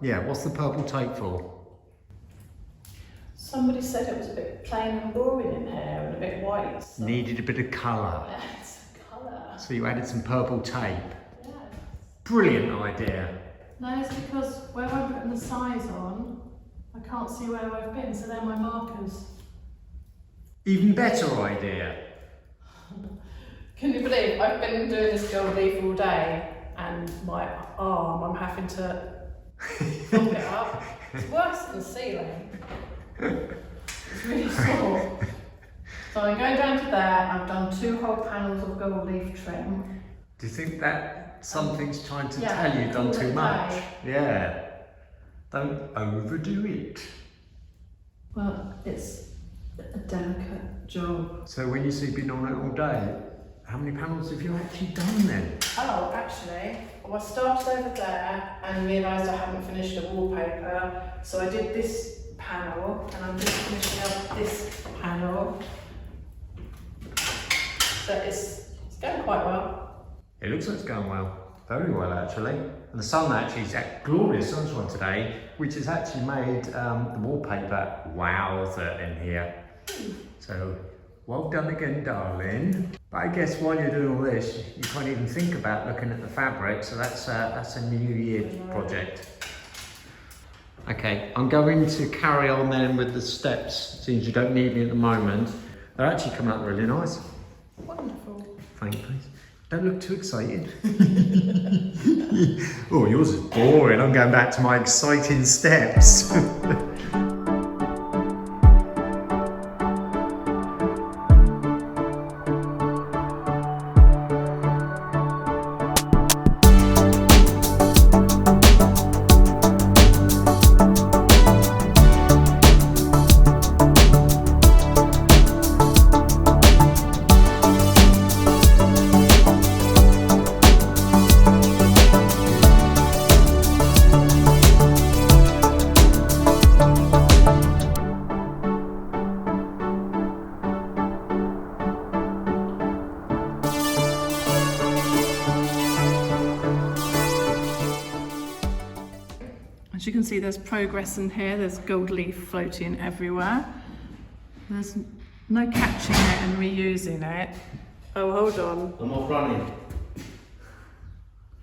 Yeah, what's the purple tape for? Somebody said it was a bit plain and boring in here and a bit white. So. Needed a bit of colour. It's colour. So you added some purple tape. Yes. Brilliant idea. No, it's because where I'm putting the size on, I can't see where I've been, so they're my markers. Even better idea. Can you believe I've been doing this gold leaf all day and my arm, I'm having to pump it up. It's worse than the ceiling. It's really sore. So I'm going down to there. I've done 2 whole panels of gold leaf trim. Do you think that something's trying to tell you you've done call too it much? day. Yeah. Don't overdo it. Well, it's a delicate job. So when you say been on it all day, how many panels have you actually done then? Oh, actually, well, I started over there and realised I haven't finished the wallpaper. So I did this panel and I'm just finishing up this panel. So it's going quite well. It looks like it's going well. Very well, actually. And the sun actually is that glorious sunshine today, which has actually made the wallpaper wowzer in here. So, well done again, darling. But I guess while you're doing all this, you can't even think about looking at the fabric, so that's a New Year project. Okay, I'm going to carry on then with the steps, since you don't need me at the moment. They're actually coming out really nice. Wonderful. Thank you, please. Don't look too excited. Oh, yours is boring. I'm going back to my exciting steps. As you can see, there's progress in here. There's gold leaf floating everywhere. There's no catching it and reusing it. Oh, hold on. I'm off running.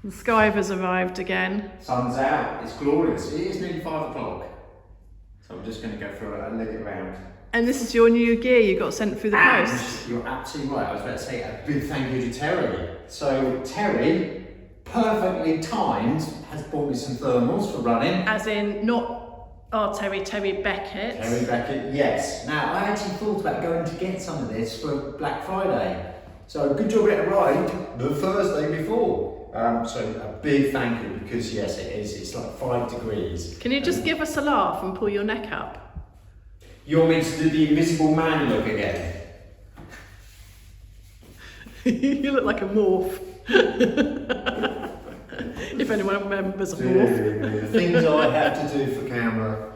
The sky has arrived again. Sun's out. It's glorious. It is nearly 5 o'clock. So I'm just going to go through it and let it round. And this is your new gear you got sent through the post. You're absolutely right. I was about to say a big thank you to Terry. So Terry, perfectly timed, has bought me some thermals for running. As in, not our Terry Beckett. Terry Beckett, yes. Now, I actually thought about going to get some of this for Black Friday. So good job it arrived the Thursday before. So a big thank you, because yes, it is. It's like 5 degrees. Can you just give us a laugh and pull your neck up? You're meant to do the invisible man look again. You look like a morph. If anyone remembers a morph. Things I have to do for camera.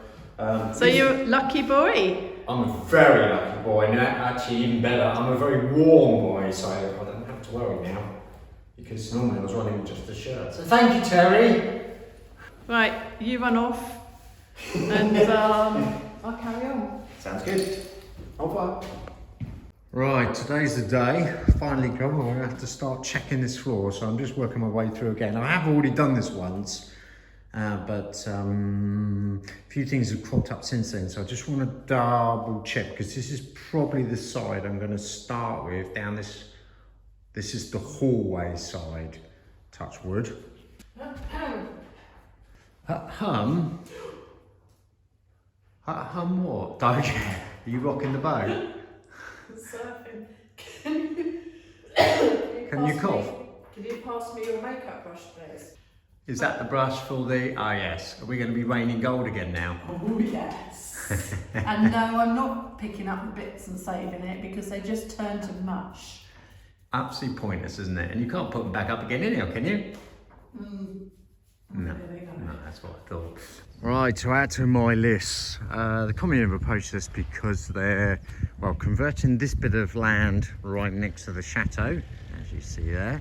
So you're a lucky boy. I'm a very lucky boy. Now, actually, even better, I'm a very warm boy, so I don't have to worry now. Because normally I was running with just a shirt. So thank you, Terry. Right, you run off, and I'll carry on. Sounds good. Au revoir. Right, today's the day. Finally come. I'm gonna have to start checking this floor, so I'm just working my way through again. I have already done this once, but a few things have cropped up since then, so I just want to double check, because this is probably the side I'm going to start with down this. This is the hallway side. Touch wood. Hum what? Okay. Are you rocking the boat? Surfing. Can you cough? Can you pass me your makeup brush, please? Is that the brush for the... Ah, yes. Are we going to be raining gold again now? Oh, yes. And no, I'm not picking up the bits and saving it, because they just turn to mush. Absolutely pointless, isn't it? And you can't put them back up again anyhow, can you? No, that's what I thought. Right, so out to my list. The company have approached us because they're, well, converting this bit of land right next to the chateau, as you see there.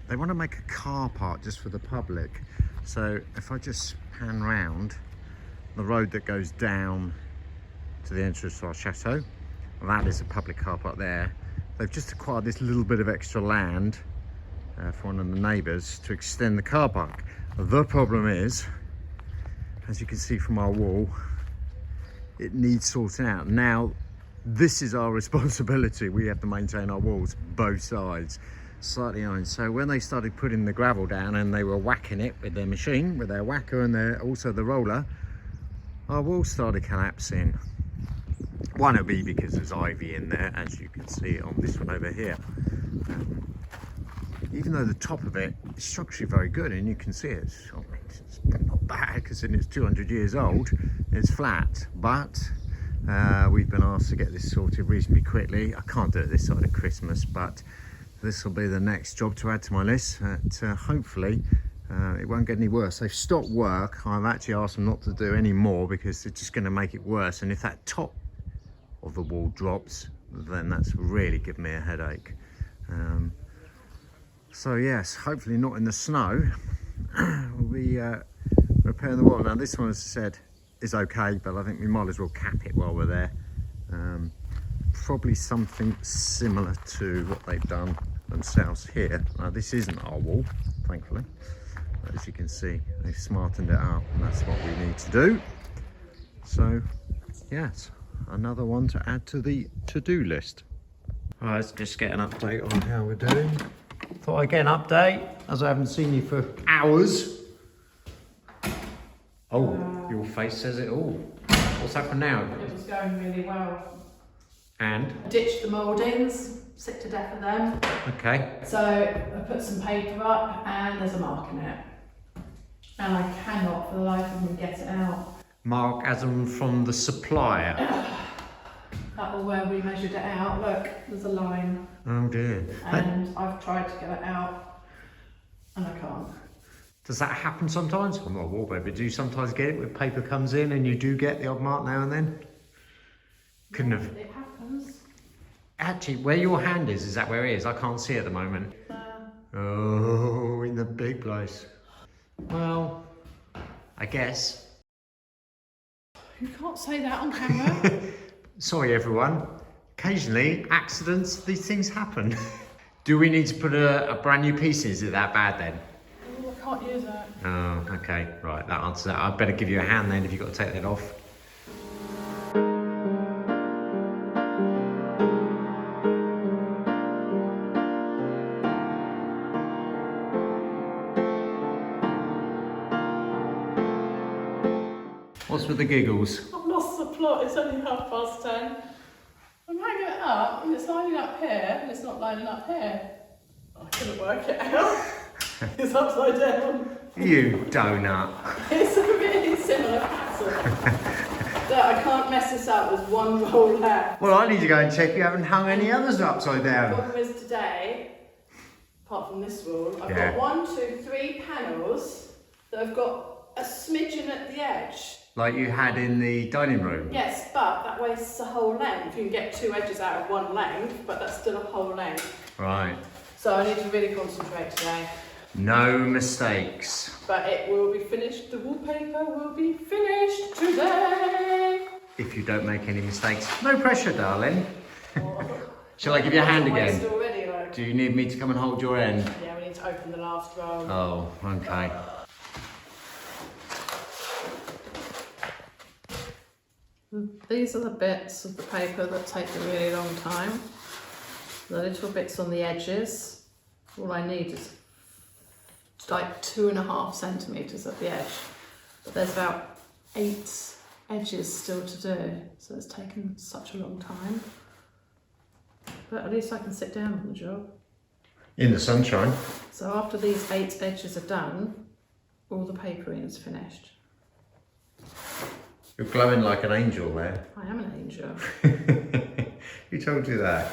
They want to make a car park just for the public. So if I just pan round the road that goes down to the entrance to our chateau, that is a public car park there. They've just acquired this little bit of extra land for one of the neighbours to extend the car park. The problem is, as you can see from our wall, it needs sorting out. Now, this is our responsibility. We have to maintain our walls, both sides, slightly on. So when they started putting the gravel down and they were whacking it with their machine, with their whacker and also the roller, our walls started collapsing. One will be because there's ivy in there, as you can see on this one over here. Even though the top of it is structurally very good, and you can see it's not bad because it's 200 years old, it's flat, but we've been asked to get this sorted reasonably quickly. I can't do it this side of Christmas, but this will be the next job to add to my list. Hopefully it won't get any worse. They've stopped work. I've actually asked them not to do any more because it's just going to make it worse, and if that top of the wall drops, then that's really given me a headache. So yes, hopefully not in the snow. We'll be repairing the wall. Now this one, as I said, is okay, but I think we might as well cap it while we're there. Probably something similar to what they've done themselves here. Now this isn't our wall, thankfully. But as you can see, they've smartened it up, and that's what we need to do. So yes, another one to add to the to-do list. All right, let's just get an update on how we're doing. Thought I'd get an update, as I haven't seen you for hours. Oh, your face says it all. What's happened now? It was going really well. And? I ditched the mouldings, sick to death of them. Okay. So I put some paper up and there's a mark in it. And I cannot for the life of me get it out. Mark as in from the supplier? That was where we measured it out. Look, there's a line. Oh dear. And I've tried to get it out and I can't. Does that happen sometimes? I'm not a wallpaper. Do you sometimes get it where paper comes in and you do get the odd mark now and then? Couldn't have. It happens. Actually, where your hand is that where it is? I can't see at the moment. Oh, in the big place. Well, I guess. You can't say that on camera. Sorry everyone. Occasionally, accidents, these things happen. Do we need to put a brand new piece in? Is it that bad then? Oh, I can't use that. Oh, okay. Right, that answers that. I'd better give you a hand then if you've got to take that off. What's with the giggles? I've lost the plot. It's only 10:30. I'm hanging it up and it's lining up here and it's not lining up here. I couldn't work it out. It's upside down. You donut. It's a really similar pattern. So I can't mess this up. There's one roll left. Well, I need to go and check you haven't hung any others upside The down. problem is today, apart from this roll, I've Yeah. got 1, 2, 3 panels that have got a smidgen at the edge. Like you had in the dining room? Yes, but that wastes the whole length. You can get 2 edges out of 1 length, but that's still a whole length. Right. So I need to really concentrate today. No mistakes. But it will be finished. The wallpaper will be finished today. If you don't make any mistakes. No pressure, darling. Oh, Shall I give you a hand again? waste already, like. Do you need me to come and hold your end? Yeah, we need to open the last roll. Oh, okay. These are the bits of the paper that take a really long time. The little bits on the edges. All I need is like 2.5 centimetres at the edge. But there's about 8 edges still to do. So it's taken such a long time. But at least I can sit down on the job. In the sunshine. So after these 8 edges are done, all the papering is finished. You're glowing like an angel there. I am an angel. Who told you that?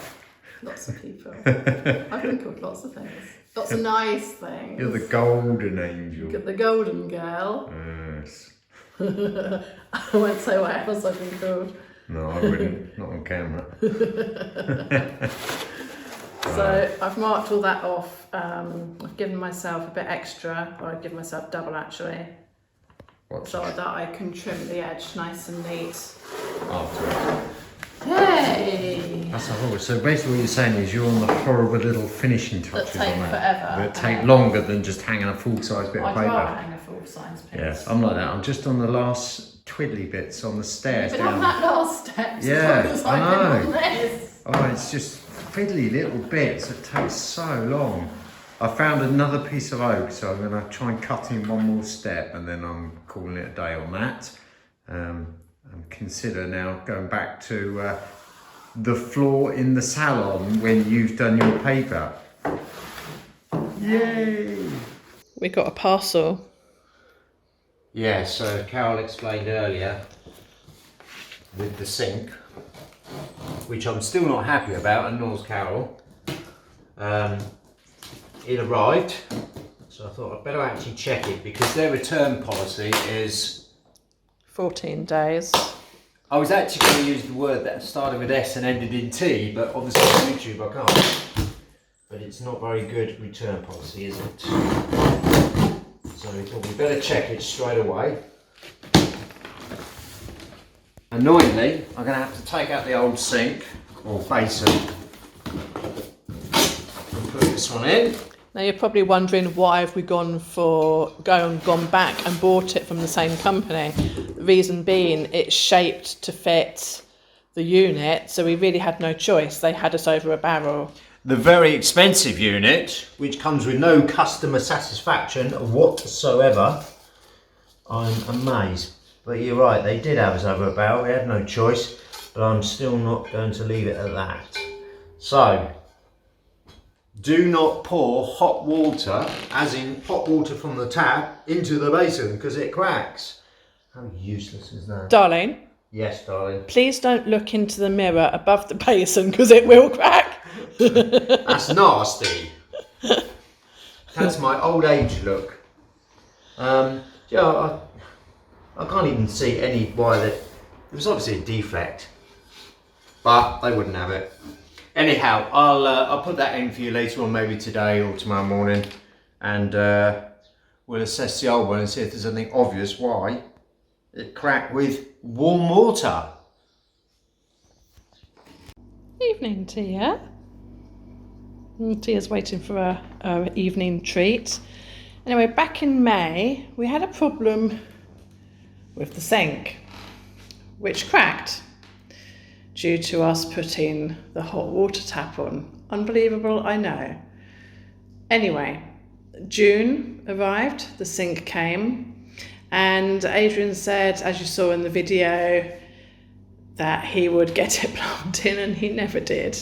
Lots of people. I've been called lots of things. Lots of nice things. You're the golden angel. The golden girl. Yes. I won't say what else I've been called. No, I wouldn't. Not on camera. So I've marked all that off. I've given myself a bit extra, or I've given myself double actually, so that I can trim the edge nice and neat. After. Yay! That's a horror. So basically what you're saying is you're on the horrible little finishing touches That take on that. forever. That take longer than just hanging a full-size bit of I'd paper. rather hang a full-size piece. Yes, I'm like that. I'm just on the last twiddly bits on the stairs You've been down. on that last step. Yeah, as I I've been know. on this. Oh, it's just fiddly little bits that take so long. I found another piece of oak, so I'm going to try and cut in one more step, and then I'm calling it a day on that. And consider now going back to the floor in the salon when you've done your paper. Yay! We got a parcel. Yeah, so Carol explained earlier with the sink, which I'm still not happy about, and nor's Carol. It arrived, so I thought I'd better actually check it because their return policy is 14 days. I was actually going to use the word that started with S and ended in T, but obviously on YouTube I can't. But it's not very good return policy, is it? So we thought we better check it straight away. Annoyingly, I'm going to have to take out the old sink or basin and put this one in. Now you're probably wondering why have we gone back and bought it from the same company. The reason being it's shaped to fit the unit, so we really had no choice. They had us over a barrel. The very expensive unit, which comes with no customer satisfaction whatsoever. I'm amazed. But you're right, they did have us over a barrel, we had no choice, but I'm still not going to leave it at that. So, do not pour hot water, as in hot water from the tap, into the basin because it cracks. How useless is that? Darling, Yes, darling. please don't look into the mirror above the basin because it will crack. That's nasty. That's my old age look. Yeah, I can't even see any why that. It was obviously a defect, but they wouldn't have it. Anyhow, I'll put that in for you later on, maybe today or tomorrow morning, and we'll assess the old one and see if there's anything obvious why it cracked with warm water. Evening, Tia. Tia's waiting for her evening treat. Anyway, back in May, we had a problem with the sink, which cracked due to us putting the hot water tap on. Unbelievable, I know. Anyway, June arrived, the sink came, and Adrian said, as you saw in the video, that he would get it plumbed in, and he never did.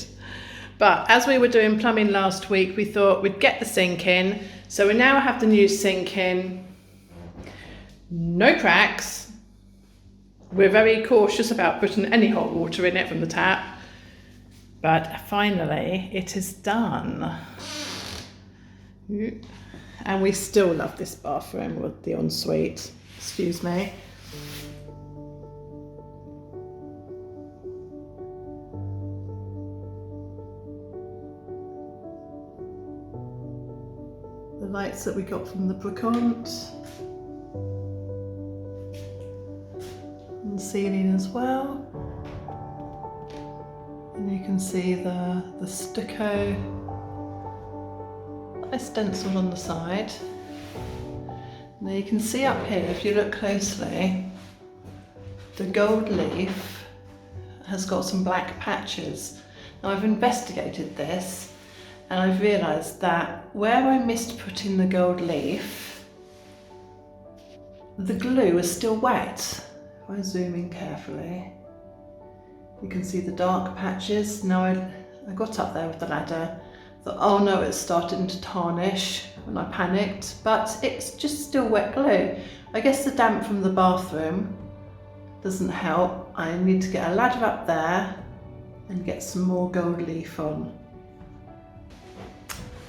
But as we were doing plumbing last week, we thought we'd get the sink in. So we now have the new sink in. No cracks. We're very cautious about putting any hot water in it from the tap. But finally, it is done. And we still love this bathroom with the ensuite. Excuse me. The lights that we got from the brocante. And the ceiling as well. And you can see the stucco. Nice stencil on the side. Now you can see up here, if you look closely, the gold leaf has got some black patches. Now I've investigated this and I've realised that where I missed putting the gold leaf, the glue is still wet. If I zoom in carefully, you can see the dark patches. Now I got up there with the ladder, thought, oh no, it's starting to tarnish, and I panicked, but it's just still wet glue. I guess the damp from the bathroom doesn't help. I need to get a ladder up there and get some more gold leaf on.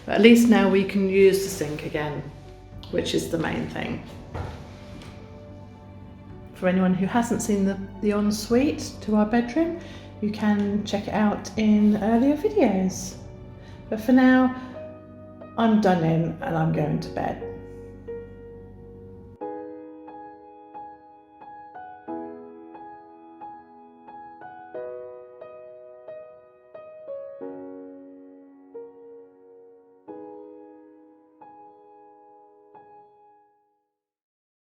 But at least now we can use the sink again, which is the main thing. For anyone who hasn't seen the ensuite to our bedroom, you can check it out in earlier videos. But for now, I'm done in and I'm going to bed.